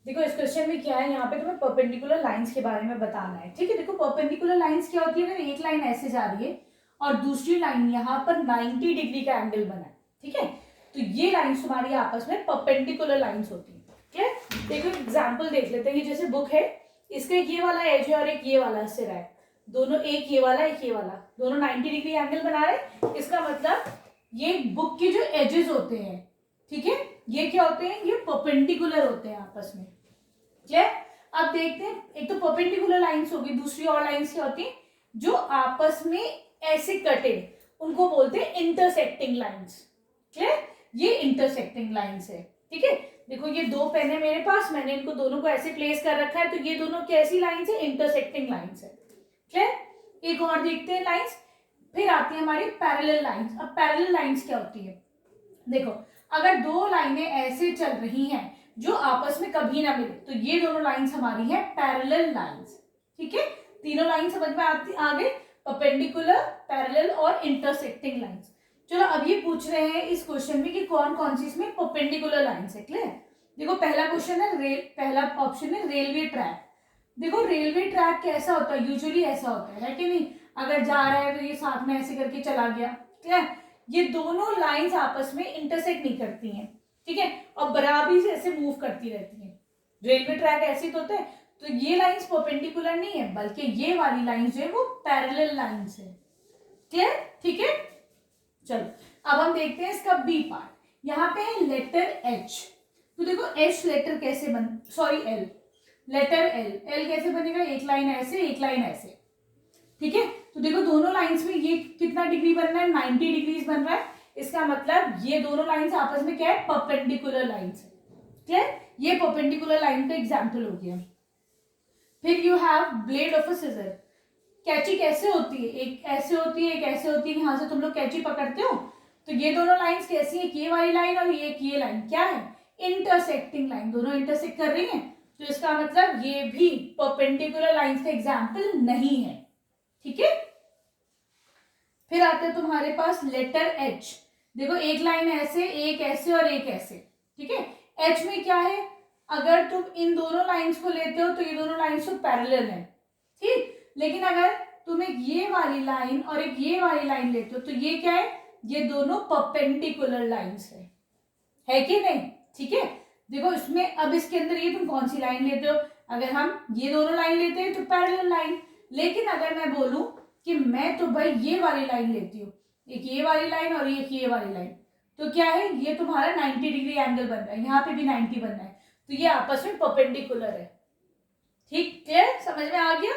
देखो इस क्वेश्चन में क्या है, यहाँ पे तुम्हें परपेंडिकुलर लाइंस के बारे में बताना है। ठीक है, देखो परपेंडिकुलर लाइंस क्या होती है, अगर एक लाइन ऐसे जा रही है और दूसरी लाइन यहाँ पर 90 डिग्री का एंगल बना है, ठीक है, तो ये लाइंस तुम्हारी आपस में परपेंडिकुलर लाइंस होती है। ठीक है, देखो एग्जाम्पल देख लेते हैं। ये जैसे बुक है, इसका एक ये वाला एज है और एक ये वाला सिरा है, दोनों एक ये वाला एक ये वाला, दोनों 90 डिग्री एंगल बना रहे। इसका मतलब ये बुक के जो एजेस होते हैं, ठीक है, ये क्या होते हैं, ये परपेंडिकुलर होते हैं आपस में। क्लियर? अब देखते हैं, एक तो परपेंडिकुलर लाइंस होगी, दूसरी और लाइंस क्या होती हैं जो आपस में ऐसे कटे, उनको बोलते हैं इंटरसेक्टिंग लाइंस। क्लियर? ये इंटरसेक्टिंग लाइंस है। ठीक है, देखो ये दो पेन है मेरे पास, मैंने इनको दोनों को ऐसे प्लेस कर रखा है, तो ये दोनों कैसी लाइंस है, इंटरसेक्टिंग लाइंस है। क्लियर? एक और देखते हैं लाइंस। फिर आती है हमारी पैरेलल लाइंस। अब पैरेलल लाइंस क्या होती है, देखो अगर दो लाइनें ऐसे चल रही हैं जो आपस में कभी ना मिले, तो ये दोनों लाइंस हमारी है पैरेलल लाइंस। ठीक है, तीनों लाइन समझ में आ गए, परपेंडिकुलर, पैरेलल और इंटरसेक्टिंग लाइंस। चलो अब ये पूछ रहे हैं इस क्वेश्चन में कि कौन कौन सी इसमें परपेंडिकुलर लाइंस है। क्लियर? देखो पहला क्वेश्चन है पहला ऑप्शन है रेलवे ट्रैक। देखो रेलवे ट्रैक कैसा होता है, यूजुअली ऐसा होता है कि नहीं, अगर जा रहा है तो ये साथ में ऐसे करके चला गया। क्लियर? ये दोनों लाइंस आपस में इंटरसेक्ट नहीं करती हैं, ठीक है, और बराबरी से ऐसे मूव करती रहती हैं। रेलवे ट्रैक ऐसे तो होता है, तो ये लाइंस परपेंडिकुलर नहीं है, बल्कि ये वाली लाइंस जो है वो पैरेलल लाइंस है। क्लियर? ठीक है, चलो अब हम देखते हैं इसका बी पार्ट। यहाँ पे है लेटर एच। तो देखो एच लेटर कैसे एल, लेटर एल, एल कैसे बनेगा, एक लाइन ऐसे एक लाइन ऐसे। ठीक है, तो देखो दोनों लाइंस में ये कितना डिग्री बन रहा है, 90 डिग्रीज बन रहा है। इसका मतलब ये दोनों लाइंस आपस में क्या है, परपेंडिकुलर लाइंस है। क्लियर? ये परपेंडिकुलर लाइन का एग्जांपल हो गया। फिर you have blade of a scissor. कैची कैसे होती है, एक ऐसे होती है एक ऐसे होती है, यहां से तुम लोग कैची पकड़ते हो, तो ये दोनों लाइंस कैसी है, ये वाली लाइन और ये लाइन क्या है, इंटरसेक्टिंग लाइन, दोनों इंटरसेक्ट कर रही है, तो इसका मतलब ये भी परपेंडिकुलर लाइंस का एग्जांपल नहीं है। ठीक है, फिर आते हैं तुम्हारे पास लेटर एच। देखो एक लाइन ऐसे एक ऐसे और एक ऐसे। ठीक है, एच में क्या है, अगर तुम इन दोनों लाइंस को लेते हो तो ये दोनों लाइंस तो पैरेलल है, ठीक, लेकिन अगर तुम एक ये वाली लाइन और एक ये वाली लाइन लेते हो तो ये क्या है, ये दोनों परपेंडिकुलर लाइंस है कि नहीं। ठीक है, देखो इसमें अब इसके अंदर ये तुम कौन सी लाइन लेते हो, अगर हम ये दोनों लाइन लेते हैं तो पैरेलल लाइन, लेकिन अगर मैं बोलूं कि मैं तो भाई ये वाली लाइन लेती हूँ, एक ये वाली लाइन और एक ये वाली लाइन, तो क्या है, ये तुम्हारा 90 डिग्री एंगल बन रहा है, यहाँ पे भी 90 बन रहा है, तो ये आपस में परपेंडिकुलर है। ठीक है, समझ में आ गया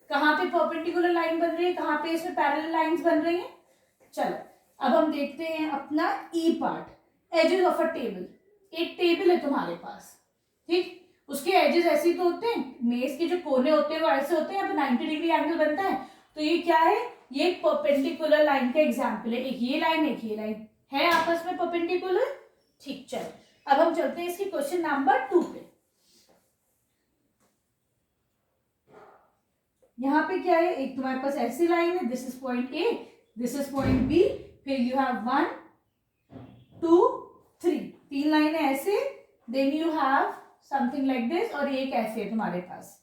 कहाँ पे परपेंडिकुलर लाइन बन रही है, कहाँ पे इसमें पैरेलल लाइंस बन रही हैं। चलो अब हम देखते हैं अपना E part, edges of a table. एक टेबल है तुम्हारे पास, ठीक, उसके एजेस ऐसे तो होते हैं, मेज के जो कोने होते हैं वो ऐसे होते हैं, यहाँ पे 90 डिग्री एंगल बनता है, तो ये क्या है, ये एक परपेंडिकुलर लाइन का एग्जाम्पल है, एक ये लाइन एक ये लाइन है आपस में परपेंडिकुलर। ठीक, चलो अब हम चलते हैं इसकी क्वेश्चन नंबर 2 पे। यहाँ पे क्या है, एक तुम्हारे पास ऐसी लाइन है, this is point A, this is point B, फिर यू हैव 1 2 3, तीन लाइनें ऐसे, then you have something like this, और एक ऐसे है तुम्हारे पास।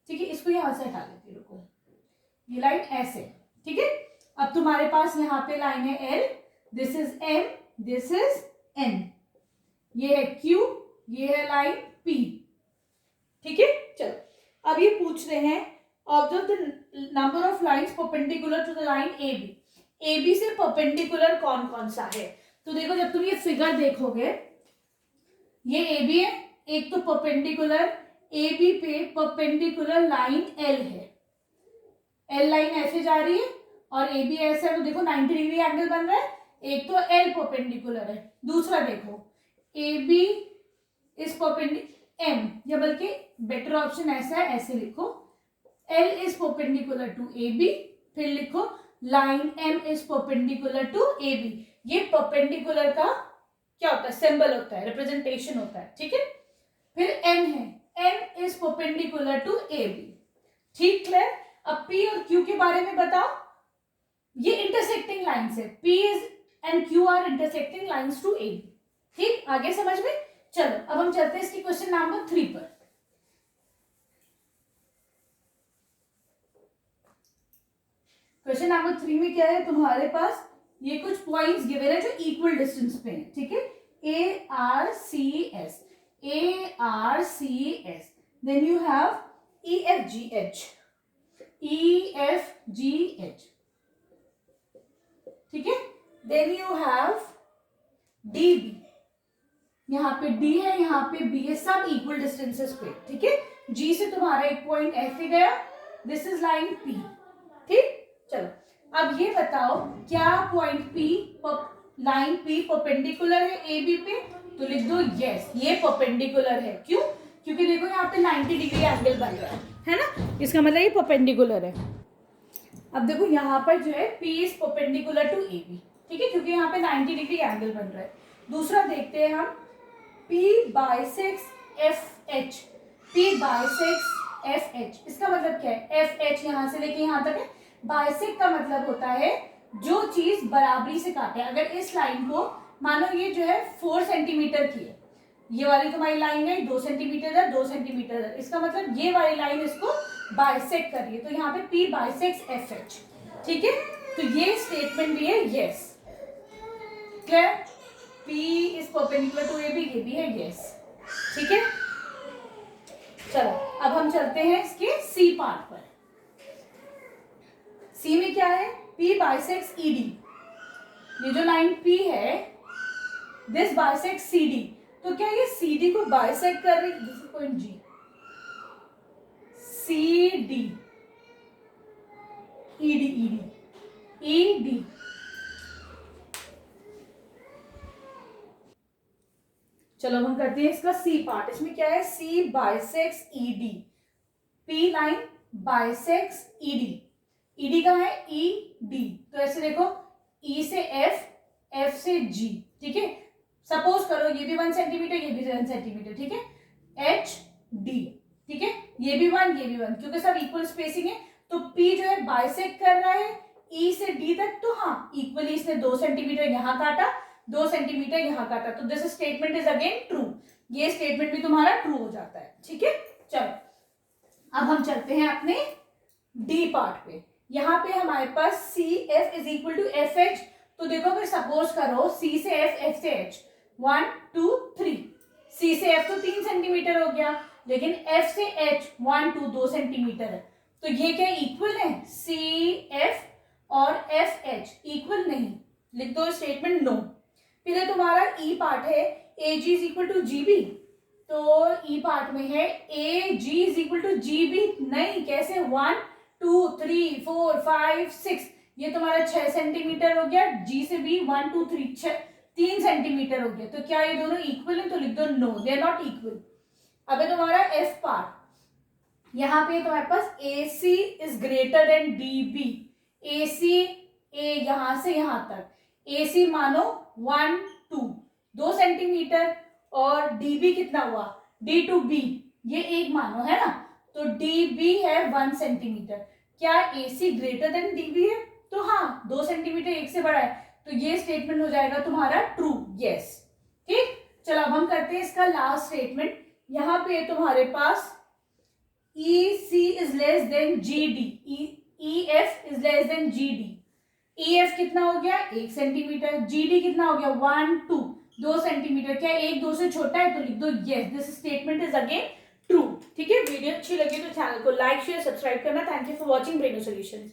ठीक है, इसको यहां से हटा लेती, रुको, ये लाइन ऐसे। ठीक है, अब तुम्हारे पास यहाँ पे लाइन है L, this is M, this is N, ये है क्यू, ये है लाइन पी। ठीक है, चलो अब ये पूछ रहे हैं observe the number of lines perpendicular to the line A B. A B से परपेंडिकुलर कौन कौन सा है, तो देखो जब तुम ये फिगर देखोगे, ये ए बी है, एक तो परपेंडिकुलर ए बी पे परपेंडिकुलर लाइन एल है, एल लाइन ऐसे जा रही है और ए बी ऐसे है, तो देखो 90 डिग्री एंगल बन रहा है, एक तो एल परपेंडिकुलर है, दूसरा देखो A B is perpendicular M, या बल्कि बेटर ऑप्शन ऐसा है, ऐसे लिखो L is perpendicular to AB, फिर लिखो line M is perpendicular to AB। ये परपेंडिकुलर का क्या होता है, सिंबल होता है, रिप्रेजेंटेशन होता है। ठीक है, फिर N है, N is perpendicular to AB। ठीक, क्लियर? अब P और Q के बारे में बताओ, ये इंटरसेक्टिंग लाइंस है, P is and Q are intersecting lines to AB। ठीक, आगे समझ में। चलो अब हम चलते हैं इसकी क्वेश्चन नंबर 3 पर। क्वेश्चन नंबर 3 में क्या है तुम्हारे पास, ये कुछ पॉइंट्स गिवन है जो इक्वल डिस्टेंस पे है, ठीक है, A R C S, A R C S, then you have E F G H, E F G H, ठीक है, then you have D B, यहाँ पे डी है, यहाँ पे बी है, सब इक्वल डिस्टेंसेस पे, ठीक है, जी से तुम्हारा एक पॉइंट एफ पे गया, दिस इज लाइन पी, ठीक। चलो अब ये बताओ क्या point P, line P perpendicular है ए बी पे, तो लिख दो यस ये परपेंडिकुलर है। क्यों? क्योंकि देखो यहाँ पे 90 डिग्री एंगल बन रहा है ना, इसका मतलब ये परपेंडिकुलर है। अब देखो यहाँ पर जो है P is perpendicular to A B, ठीक है, क्योंकि यहाँ पे 90 डिग्री एंगल बन रहा है। दूसरा देखते हैं हम P bisects F H, P bisects F H, इसका मतलब क्या है, एफ एच यहाँ से लेके यहाँ तक है, बाइसेक का मतलब होता है जो चीज बराबरी से काटे। अगर इस लाइन को मानो ये जो है 4 सेंटीमीटर की है, ये वाली तुम्हारी लाइन है 2 सेंटीमीटर है, 2 सेंटीमीटर है, इसका मतलब ये वाली लाइन इसको बाइसेक्ट कर रही है, तो यहाँ पे P बाइसेक्स एफ एच, ठीक है, तो ये स्टेटमेंट भी है yes, clear, P is perpendicular to A B, ये भी है यस, ठीक है। चलो अब हम चलते हैं इसके सी पार्ट पर। सी में क्या है, P बाइसेक्स ई डी, ये जो लाइन P है दिस बाइसेक्स सी डी, तो क्या ये सी डी को बाइसेक्ट कर रही, this is point G, C D E D E D E D, चलो हम करते हैं इसका सी पार्ट। इसमें क्या है, C bisects E D, P line bisects E D, E D कहाँ है, ई डी, तो ऐसे देखो ई से एफ, एफ से जी, ठीक है, सपोज करो ये भी 1 सेंटीमीटर, ये भी 1 सेंटीमीटर, ठीक है, एच डी, ठीक है, ये भी 1 ये भी 1, क्योंकि सब इक्वल स्पेसिंग है, तो पी जो है बाइसेक्ट कर रहा है ई से डी तक, तो हाँ इक्वली इसने 2 सेंटीमीटर यहाँ काटा, 2 सेंटीमीटर यहाँ काटा, तो this statement is again true, ये स्टेटमेंट भी तुम्हारा ट्रू हो जाता है, ठीक है। चलो अब हम चलते हैं अपने डी पार्ट पे। यहाँ पे हमारे पास C F is equal to F H, तो देखो अगर सपोज करो सी से एफ, एफ से एच, 1 2 3, सी से एफ तो 3 सेंटीमीटर हो गया, लेकिन एफ से एच 1 2 2 सेंटीमीटर है, तो ये क्या इक्वल है, सी एफ और एफ एच इक्वल नहीं, लिख दो स्टेटमेंट नो। फिर तुम्हारा ई पार्ट है A G is equal to G B, तो ई पार्ट में है A G is equal to G B, नहीं कैसे, 1 2 3 4 5 6, ये तुम्हारा 6 सेंटीमीटर हो गया, जी से बी 1 2 3 3 सेंटीमीटर हो गया, तो क्या ये दोनों इक्वल है, तो लिख दो no they are not equal. अब है तुम्हारा एफ पार्ट, यहाँ पे तुम्हारे पास A C is greater than D B, A C A यहां से यहां तक, ए सी मानो 1 2 सेंटीमीटर, और डी बी कितना हुआ, डी टू बी ये एक मानो है ना, तो डी बी है 1 सेंटीमीटर, क्या ए सी ग्रेटर देन डी बी है, तो हाँ 2 सेंटीमीटर एक से बड़ा है, तो ये स्टेटमेंट हो जाएगा तुम्हारा ट्रू, यस, ठीक। चलो अब हम करते हैं इसका लास्ट स्टेटमेंट। यहाँ पे तुम्हारे पास E C is less than G D, E F is less than G D, E F कितना हो गया 1 सेंटीमीटर, जी डी कितना हो गया 1 2 सेंटीमीटर, क्या 1 2 से छोटा है, तो लिख दो yes this statement is again true, ठीक है। वीडियो अच्छी लगी तो चैनल को लाइक शेयर सब्सक्राइब करना। Thank you for watching Braino solutions.